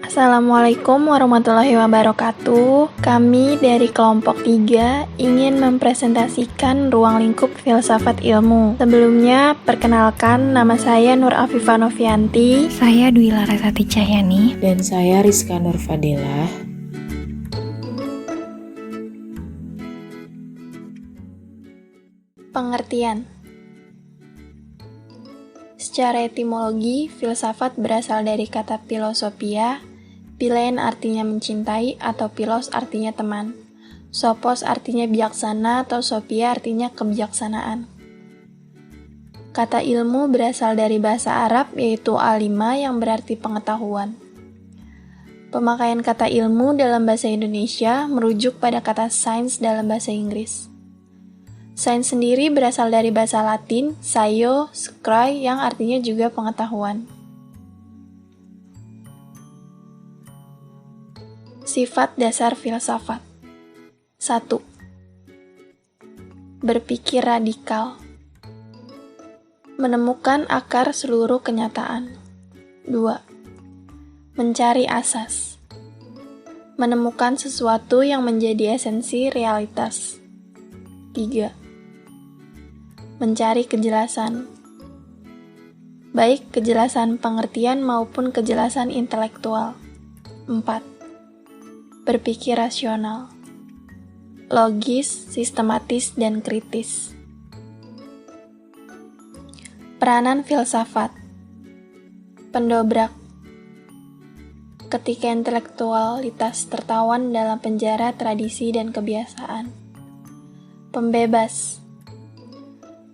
Assalamualaikum warahmatullahi wabarakatuh. Kami dari kelompok 3 ingin mempresentasikan ruang lingkup filsafat ilmu. Sebelumnya, perkenalkan nama saya Nur Afifah Novianti. Saya Dwi Larasati Cahyani. Dan saya Rizka Nur Fadilah. Pengertian. Secara etimologi, filsafat berasal dari kata philosophia. Philein artinya mencintai atau philos artinya teman. Sophos artinya bijaksana atau sophia artinya kebijaksanaan. Kata ilmu berasal dari bahasa Arab yaitu alima yang berarti pengetahuan. Pemakaian kata ilmu dalam bahasa Indonesia merujuk pada kata science dalam bahasa Inggris. Sains sendiri berasal dari bahasa Latin, scio, scry, yang artinya juga pengetahuan. Sifat dasar filsafat. 1. Berpikir radikal. Menemukan akar seluruh kenyataan. 2. Mencari asas. Menemukan sesuatu yang menjadi esensi realitas. 3. Mencari kejelasan, baik kejelasan pengertian maupun kejelasan intelektual. 4. Berpikir rasional, logis, sistematis, dan kritis. Peranan filsafat. Pendobrak. Ketika intelektualitas tertawan dalam penjara tradisi dan kebiasaan. Pembebas.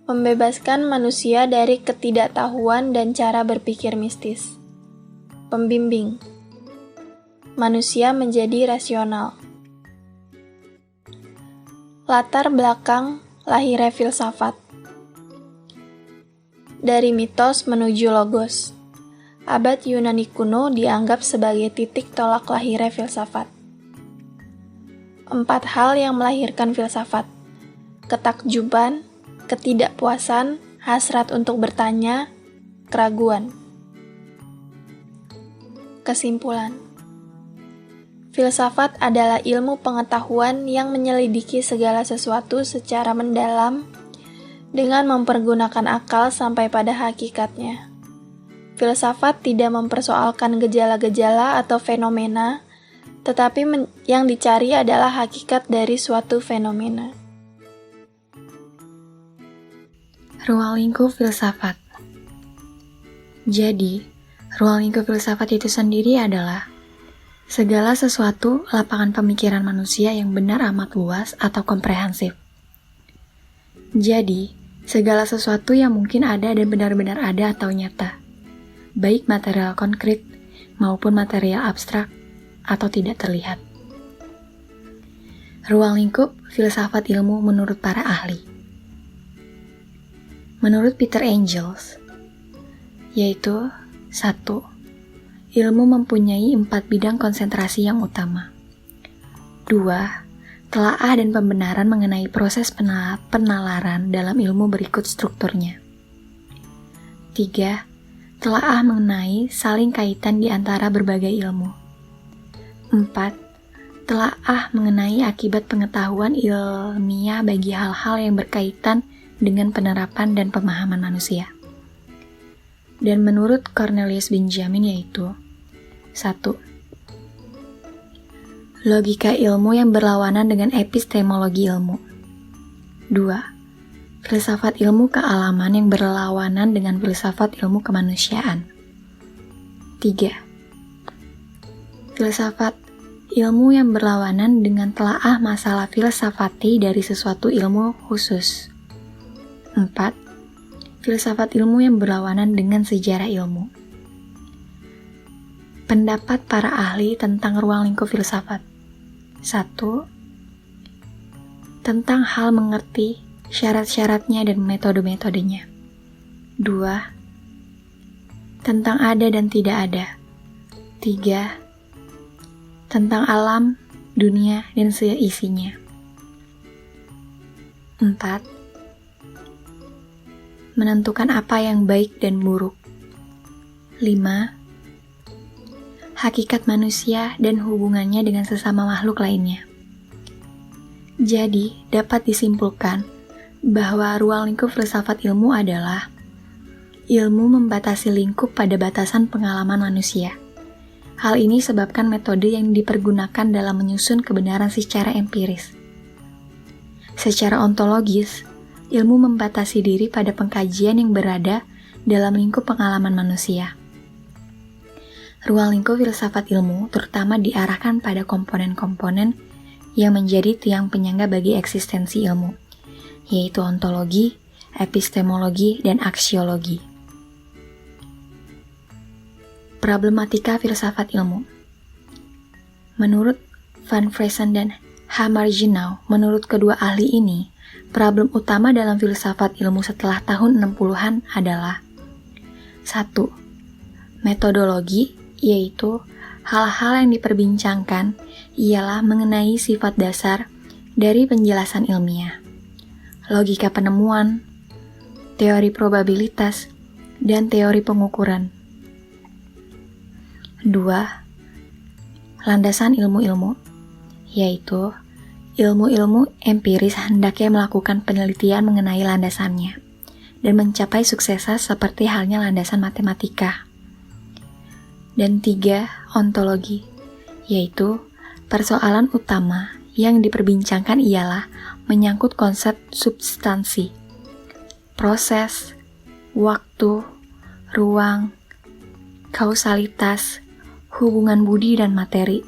Membebaskan manusia dari ketidaktahuan dan cara berpikir mistis. Pembimbing. Manusia menjadi rasional. Latar belakang lahirnya filsafat. Dari mitos menuju logos. Abad Yunani kuno dianggap sebagai titik tolak lahirnya filsafat. 4 hal yang melahirkan filsafat. Ketakjuban, ketidakpuasan, hasrat untuk bertanya, keraguan. Kesimpulan. Filsafat adalah ilmu pengetahuan yang menyelidiki segala sesuatu secara mendalam dengan mempergunakan akal sampai pada hakikatnya. Filsafat tidak mempersoalkan gejala-gejala atau fenomena, tetapi yang dicari adalah hakikat dari suatu fenomena. Ruang lingkup filsafat. Jadi, ruang lingkup filsafat itu sendiri adalah segala sesuatu lapangan pemikiran manusia yang benar amat luas atau komprehensif. Jadi, segala sesuatu yang mungkin ada dan benar-benar ada atau nyata, baik material konkret maupun material abstrak atau tidak terlihat. Ruang lingkup filsafat ilmu menurut para ahli. Menurut Peter Engels, yaitu 1. Ilmu mempunyai 4 bidang konsentrasi yang utama. 2. Telaah dan pembenaran mengenai proses penalaran dalam ilmu berikut strukturnya. 3. Telaah mengenai saling kaitan di antara berbagai ilmu. 4. Telaah mengenai akibat pengetahuan ilmiah bagi hal-hal yang berkaitan dengan penerapan dan pemahaman manusia. Dan menurut Cornelius Benjamin yaitu 1. Logika ilmu yang berlawanan dengan epistemologi ilmu. 2. Filsafat ilmu kealaman yang berlawanan dengan filsafat ilmu kemanusiaan. 3. Filsafat ilmu yang berlawanan dengan telaah masalah filsafati dari sesuatu ilmu khusus. 4. Filsafat ilmu yang berlawanan dengan sejarah ilmu. Pendapat para ahli tentang ruang lingkup filsafat. 1. Tentang hal mengerti, syarat-syaratnya dan metode-metodenya. 2. Tentang ada dan tidak ada. 3. Tentang alam, dunia, dan seisinya. 4. Menentukan apa yang baik dan buruk. 5. hakikat manusia, dan hubungannya dengan sesama makhluk lainnya. Jadi, dapat disimpulkan bahwa ruang lingkup filsafat ilmu adalah ilmu membatasi lingkup pada batasan pengalaman manusia. Hal ini sebabkan metode yang dipergunakan dalam menyusun kebenaran secara empiris. Secara ontologis, ilmu membatasi diri pada pengkajian yang berada dalam lingkup pengalaman manusia. Ruang lingkup filsafat ilmu terutama diarahkan pada komponen-komponen yang menjadi tiang penyangga bagi eksistensi ilmu, yaitu ontologi, epistemologi, dan aksiologi. Problematika filsafat ilmu. Menurut Van Friesen dan H. Margenau, menurut kedua ahli ini, problem utama dalam filsafat ilmu setelah tahun 60-an adalah 1. Metodologi, yaitu hal-hal yang diperbincangkan ialah mengenai sifat dasar dari penjelasan ilmiah, logika penemuan, teori probabilitas, dan teori pengukuran. 2. Landasan ilmu-ilmu, yaitu ilmu-ilmu empiris hendaknya melakukan penelitian mengenai landasannya dan mencapai suksesa seperti halnya landasan matematika. Dan 3. Ontologi, yaitu persoalan utama yang diperbincangkan ialah menyangkut konsep substansi, proses, waktu, ruang, kausalitas, hubungan budi dan materi,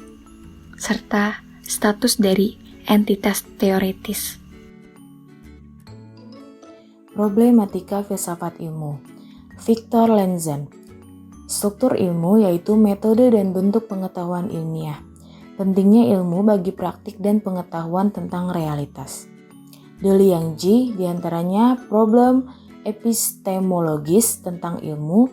serta status dari entitas teoritis. Problematika filsafat ilmu. Victor Lenzen. Struktur ilmu yaitu metode dan bentuk pengetahuan ilmiah. Pentingnya ilmu bagi praktik dan pengetahuan tentang realitas. De Liang-ji diantaranya problem epistemologis tentang ilmu,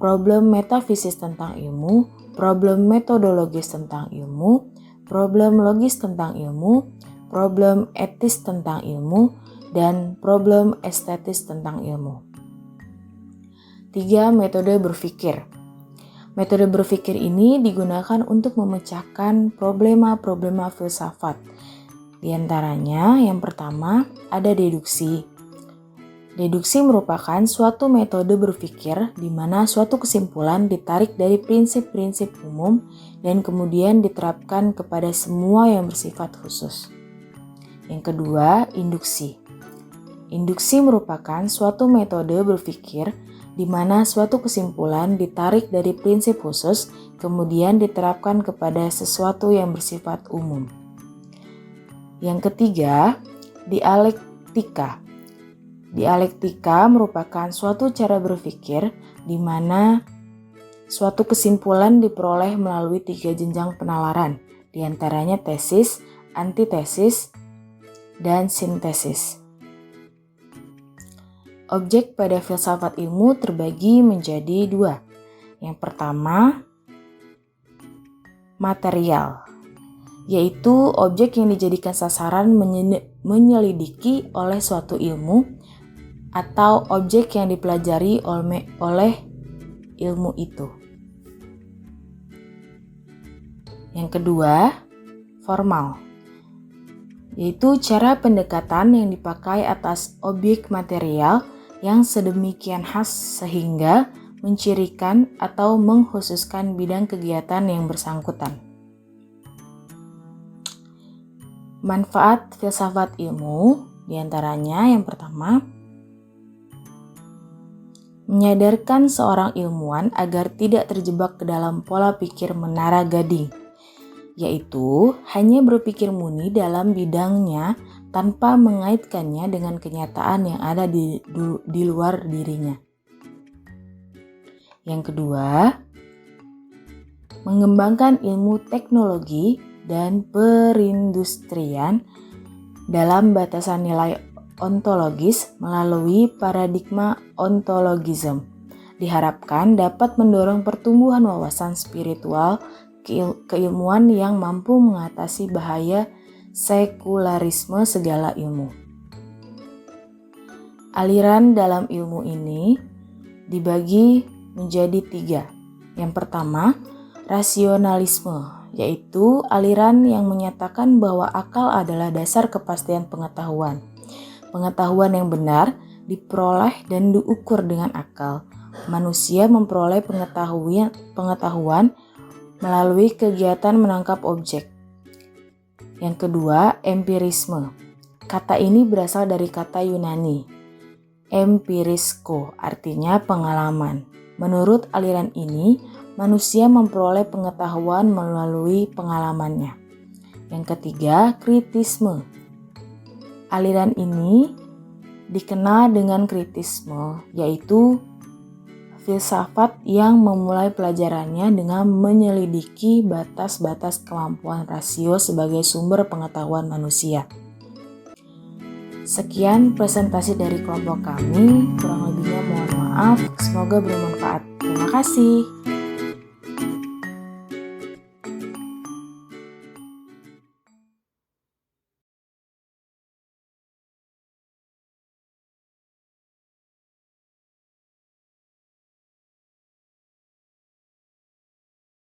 problem metafisis tentang ilmu, problem metodologis tentang ilmu, problem logis tentang ilmu, problem etis tentang ilmu, dan problem estetis tentang ilmu. 3. Metode berpikir. Metode berpikir ini digunakan untuk memecahkan problema-problema filsafat. Di antaranya, yang pertama, ada deduksi. Deduksi merupakan suatu metode berpikir di mana suatu kesimpulan ditarik dari prinsip-prinsip umum dan kemudian diterapkan kepada semua yang bersifat khusus. Yang kedua, induksi. Induksi merupakan suatu metode berpikir di mana suatu kesimpulan ditarik dari prinsip khusus kemudian diterapkan kepada sesuatu yang bersifat umum. Yang ketiga, dialektika. Dialektika merupakan suatu cara berpikir di mana suatu kesimpulan diperoleh melalui 3 jenjang penalaran, di antaranya tesis, antitesis, dan sintesis. Objek pada filsafat ilmu terbagi menjadi 2. Yang pertama, material, yaitu objek yang dijadikan sasaran menyelidiki oleh suatu ilmu atau objek yang dipelajari oleh ilmu itu. Yang kedua, formal, yaitu cara pendekatan yang dipakai atas objek material yang sedemikian khas sehingga mencirikan atau mengkhususkan bidang kegiatan yang bersangkutan. Manfaat filsafat ilmu diantaranya yang pertama, menyadarkan seorang ilmuwan agar tidak terjebak ke dalam pola pikir menara gading, yaitu hanya berpikir murni dalam bidangnya tanpa mengaitkannya dengan kenyataan yang ada di luar dirinya. Yang kedua, mengembangkan ilmu teknologi dan perindustrian dalam batasan nilai ontologis melalui paradigma ontologisme. Diharapkan dapat mendorong pertumbuhan wawasan spiritual keilmuan yang mampu mengatasi bahaya sekularisme segala ilmu. Aliran dalam ilmu ini dibagi menjadi 3. Yang pertama, Rasionalisme, yaitu aliran yang menyatakan bahwa akal adalah dasar kepastian pengetahuan. Pengetahuan yang benar diperoleh dan diukur dengan akal. Manusia memperoleh pengetahuan melalui kegiatan menangkap objek. Yang kedua, empirisme. Kata ini berasal dari kata Yunani, empirisko, artinya pengalaman. Menurut aliran ini, manusia memperoleh pengetahuan melalui pengalamannya. Yang ketiga, kritisme. Aliran ini dikenal dengan kritisme, yaitu filsafat yang memulai pelajarannya dengan menyelidiki batas-batas kemampuan rasio sebagai sumber pengetahuan manusia. Sekian presentasi dari kelompok kami, kurang lebihnya mohon maaf, semoga bermanfaat. Terima kasih.